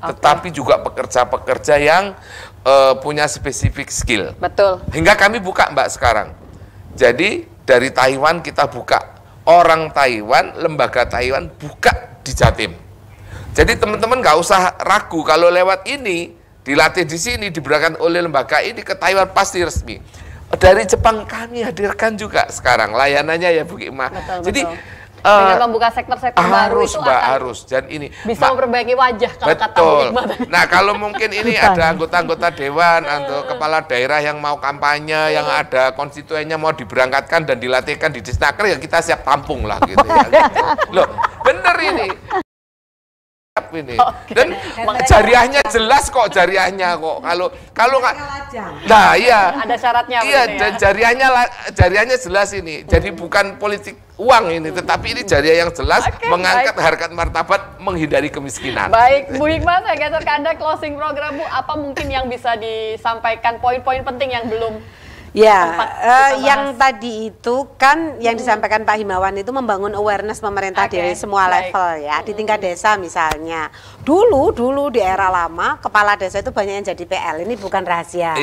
Tetapi juga pekerja-pekerja yang punya spesifik skill. Betul. Hingga kami buka Mbak sekarang. Jadi dari Taiwan kita buka. Orang Taiwan, lembaga Taiwan buka di Jatim. Jadi teman-teman nggak usah ragu kalau lewat ini, dilatih di sini, diberikan oleh lembaga ini ke Taiwan pasti resmi. Dari Jepang kami hadirkan juga sekarang layanannya ya Bu Hikmah. Jadi dengan membuka sektor-sektor baru itu harus dan ini bisa memperbaiki wajah kalau kata Bu Hikmah. Nah, kalau mungkin ini ada anggota-anggota dewan atau kepala daerah yang mau kampanye, yang ada konstituennya mau diberangkatkan dan dilatihkan di Disnaker, ya kita siap tampung lah gitu ya. Loh, bener ini. Dan jariahnya jelas kok, jariahnya kok. Kalau nggak, nah iya, ada syaratnya. Iya, dan jariahnya jelas ini. Jadi bukan politik uang ini, tetapi ini jariah yang jelas, mengangkat harkat martabat, menghindari kemiskinan. Baik, Bu Hikmah, saya geser ke Anda closing program, Bu. Apa mungkin yang bisa disampaikan poin-poin penting yang belum? Ya, yang tadi itu kan yang disampaikan Pak Himawan itu membangun awareness pemerintah di semua level ya, di tingkat desa misalnya. Dulu di era lama kepala desa itu banyak yang jadi PL, ini bukan rahasia.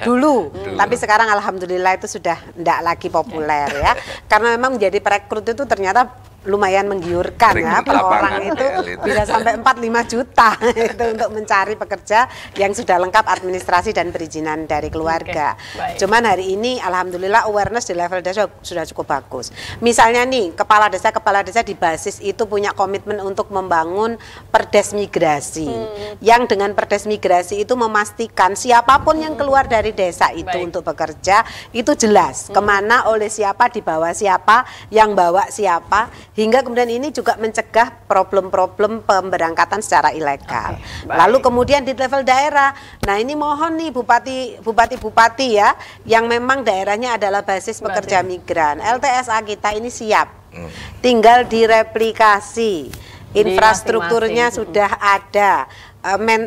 Dulu, tapi sekarang alhamdulillah itu sudah tidak lagi populer ya, karena memang menjadi perekrut itu ternyata lumayan menggiurkan ya, per orang itu bisa sampai 4-5 juta itu untuk mencari pekerja yang sudah lengkap administrasi dan perizinan dari keluarga. Cuman hari ini alhamdulillah awareness di level desa sudah cukup bagus. Misalnya nih kepala desa di basis itu punya komitmen untuk membangun perdes migrasi, yang dengan perdes migrasi itu memastikan siapapun yang keluar dari desa itu untuk bekerja itu jelas kemana, oleh siapa, dibawa siapa, yang bawa siapa, hingga kemudian ini juga mencegah problem-problem pemberangkatan secara ilegal. Lalu kemudian di level daerah, nah ini mohon nih bupati ya, yang memang daerahnya adalah basis pekerja migran, LTSA kita ini siap, tinggal direplikasi, infrastrukturnya sudah ada,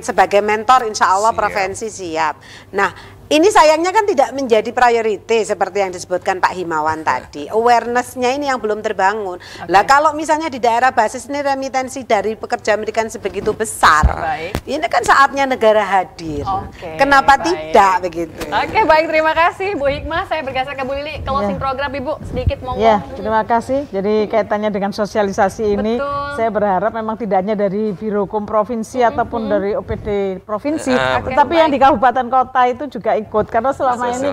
sebagai mentor insya Allah provinsi siap. Nah, ini sayangnya kan tidak menjadi priority seperti yang disebutkan Pak Himawan tadi. Awareness-nya ini yang belum terbangun. Lah kalau misalnya di daerah basis ini remitensi dari pekerja migran sebegitu besar, ini kan saatnya negara hadir. Kenapa tidak begitu? Baik, terima kasih Bu Hikmah. Saya bergeser ke Bu Lili, closing program Ibu sedikit monggo. Ya, terima kasih. Jadi kaitannya dengan sosialisasi ini, saya berharap memang tidak hanya dari Birohukum Provinsi ataupun dari OPD Provinsi, tetapi yang di kabupaten kota itu juga ikut, karena selama ini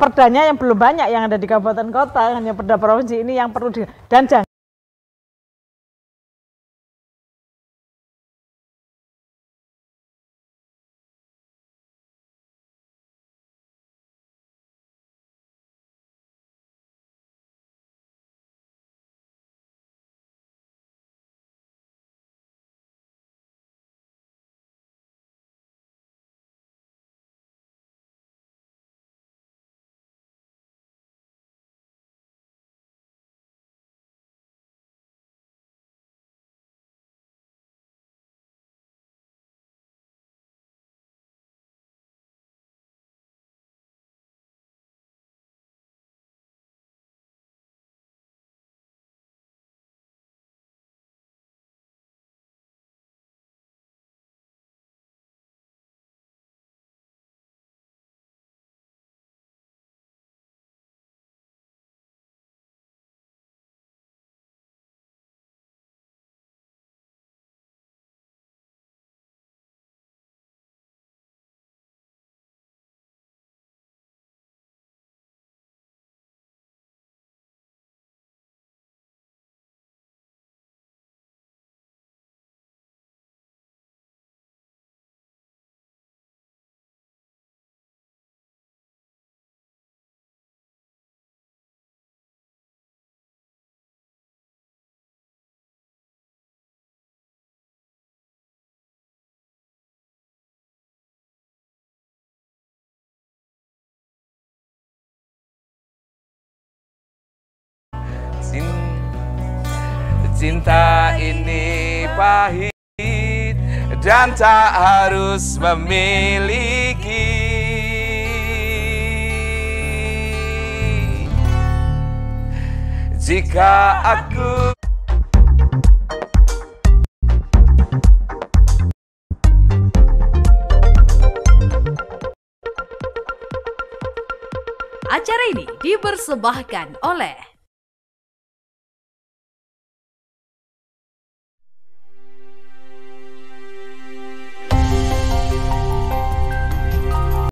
perdanya yang belum banyak yang ada di kabupaten kota, hanya perda provinsi ini yang perlu dan jangan cinta ini pahit dan tak harus memiliki. Jika aku Acara ini dipersembahkan oleh